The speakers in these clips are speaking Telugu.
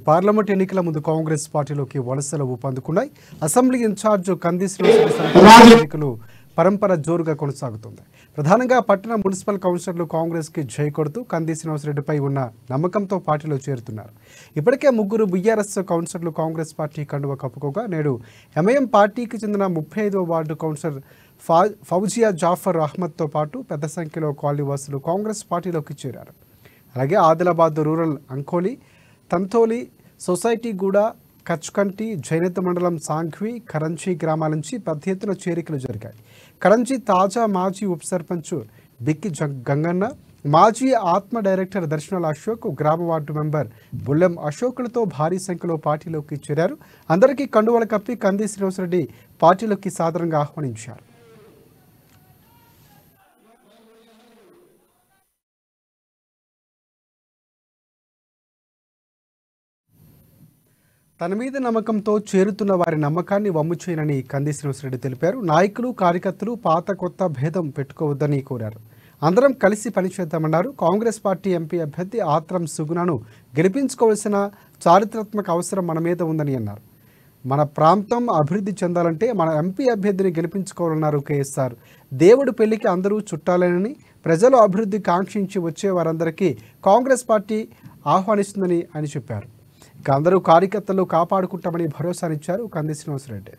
పార్లమెంట్ ఎన్నికల ముందు కాంగ్రెస్ పార్టీలోకి వలసలు ఊపందుకున్నాయి. అసెంబ్లీ ఇన్ఛార్జ్ కంది శ్రీనివాసరెడ్డి ఎన్నికలు పరంపర జోరుగా కొనసాగుతుంది. ప్రధానంగా పట్టణ మున్సిపల్ కౌన్సిలర్లు కాంగ్రెస్ కి జై కొడుతూ కంది శ్రీనివాసరెడ్డిపై ఉన్న నమ్మకంతో పార్టీలో చేరుతున్నారు. ఇప్పటికే ముగ్గురు బీఆర్ఎస్ కౌన్సిలర్లు కాంగ్రెస్ పార్టీ కండువ కప్పుకోగా నేడు ఎంఐఎం పార్టీకి చెందిన 35వ వార్డు కౌన్సిలర్ ఫౌజియా జాఫర్ అహ్మద్తో పాటు పెద్ద సంఖ్యలో కాలనీవాసులు కాంగ్రెస్ పార్టీలోకి చేరారు. అలాగే ఆదిలాబాద్ రూరల్ అంకోలి, తంతోలి, సొసైటీగూడ, కచ్కంటి, జైనత్ మండలం సాంఘ్వి, కరంచి గ్రామాల నుంచి పెద్ద ఎత్తున చేరికలు జరిగాయి. కరంచి తాజా మాజీ ఉప సర్పంచ్ బిక్కి గంగన్న, మాజీ ఆత్మ డైరెక్టర్ దర్శనాల అశోక్, గ్రామ వార్డు మెంబర్ బుల్లెం అశోకులతో భారీ సంఖ్యలో పార్టీలోకి చేరారు. అందరికీ కండువలు కప్పి కంది శ్రీనివాసరెడ్డి పార్టీలోకి సాదరంగా ఆహ్వానించారు. తన మీద నమ్మకంతో చేరుతున్న వారి నమ్మకాన్ని వమ్ము చేయనని కంది శ్రీనివాసరెడ్డి తెలిపారు. నాయకులు, కార్యకర్తలు పాత కొత్త భేదం పెట్టుకోవద్దని కోరారు. అందరం కలిసి పనిచేద్దామన్నారు. కాంగ్రెస్ పార్టీ ఎంపీ అభ్యర్థి ఆత్రం సుగుణను గెలిపించుకోవాల్సిన చారిత్రాత్మక అవసరం మన మీద ఉందని అన్నారు. మన ప్రాంతం అభివృద్ధి చెందాలంటే మన ఎంపీ అభ్యర్థిని గెలిపించుకోవాలన్నారు కేఎస్ఆర్. దేవుడి పెళ్లికి అందరూ చుట్టాలేనని, ప్రజలు అభివృద్ధి కాంక్షించి వచ్చే వారందరికీ కాంగ్రెస్ పార్టీ ఆహ్వానిస్తుందని ఆయన చెప్పారు. ఇక అందరూ కార్యకర్తలు కాపాడుకుంటామని భరోసానిచ్చారు కంది శ్రీనివాసరెడ్డి.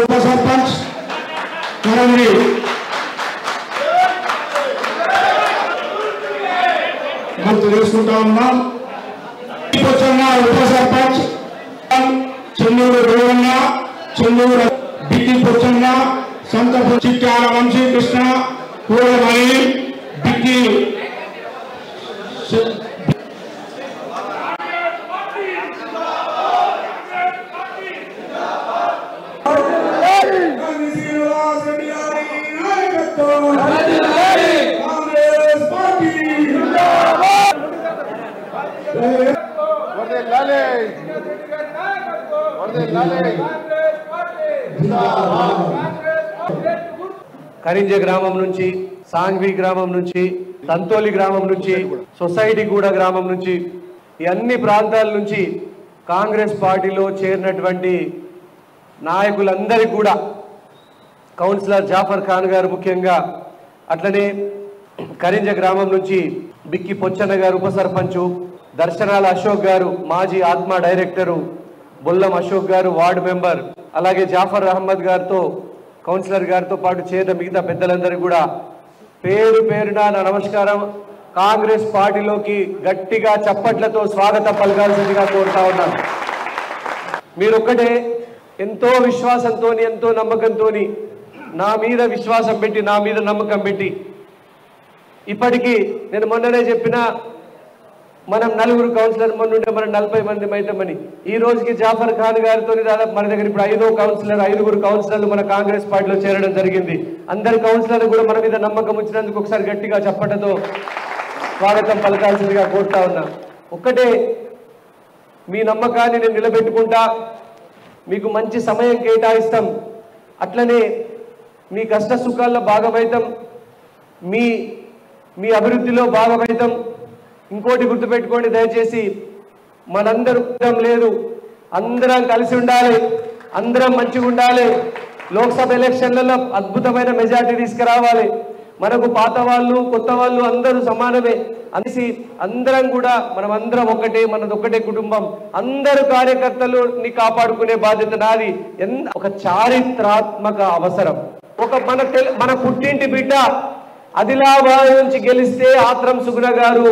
ఉప సర్పంచ్ తెలుసుకుంటా ఉన్నాం. ఉప సర్పంచ్ చెన్నూరు దేవన్న, చెన్నూరు బిడ్డి పొచ్చన్న, సంతపు చిట్టాల వంశీకృష్ణ, పూలమణి, బిడ్డి కరింజ గ్రామం నుంచి, సాంఘ్వి గ్రామం నుంచి, తంతోలి గ్రామం నుంచి, సొసైటీగూడ గ్రామం నుంచి, ఈ అన్ని ప్రాంతాల నుంచి కాంగ్రెస్ పార్టీలో చేరినటువంటి నాయకులందరికీ కూడా కౌన్సిలర్ జాఫర్ ఖాన్ గారు ముఖ్యంగా, అట్లనే కరింజ గ్రామం నుంచి బిక్కి పొచ్చన్న గారు ఉప సర్పంచు, దర్శనాల అశోక్ గారు మాజీ ఆత్మ director, Bullam Ashok garu ward member, అలాగే జాఫర్ అహ్మద్ గారితో కౌన్సిలర్ గారితో పాటు చేరిన మిగతా పెద్దలందరికీ కూడా పేరు పేరున నా నమస్కారం. కాంగ్రెస్ పార్టీలోకి గట్టిగా చప్పట్లతో స్వాగతం పలకాల్సిందిగా కోరుతా ఉన్నాను. మీరొక్కటే ఎంతో విశ్వాసంతో, ఎంతో నమ్మకంతో, నా మీద విశ్వాసం పెట్టి, నా మీద నమ్మకం పెట్టి, ఇప్పటికీ నేను మొన్ననే చెప్పిన మనం 4 కౌన్సిలర్ మొన్నుంటే మనం 40 మంది అవుతామని. ఈ రోజుకి జాఫర్ ఖాన్ గారితో దాదాపు మన దగ్గర ఇప్పుడు 5గురు కౌన్సిలర్లు మన కాంగ్రెస్ పార్టీలో చేరడం జరిగింది. అందరి కౌన్సిలర్లు కూడా మన మీద నమ్మకం వచ్చినందుకు ఒకసారి గట్టిగా చప్పటతో స్వాగతం పలకాల్సిందిగా కోరుతా ఉన్నా. ఒక్కటే, మీ నమ్మకాన్ని నేను నిలబెట్టుకుంటా, మీకు మంచి సమయం కేటాయిస్తాం, అట్లనే మీ కష్ట సుఖాల్లో భాగమైతాం, మీ అభివృద్ధిలో భాగమైతాం. ఇంకోటి గుర్తుపెట్టుకోండి దయచేసి, మనందరం లేదు, అందరం కలిసి ఉండాలి, అందరం మంచిగా ఉండాలి. లోక్సభ ఎలక్షన్లలో అద్భుతమైన మెజార్టీ తీసుకురావాలి. మనకు పాత వాళ్ళు, కొత్త వాళ్ళు అందరూ సమానమే అనేసి అందరం కూడా మనమందరం ఒకటే, మనదొక్కటే కుటుంబం. అందరు కార్యకర్తలుని కాపాడుకునే బాధ్యత నాది. ఒక చారిత్రాత్మక అవసరం. మన పుట్టింటి బిడ్డ ఆదిలాబాద్ నుంచి గెలిస్తే ఆత్రం సుగుణ గారు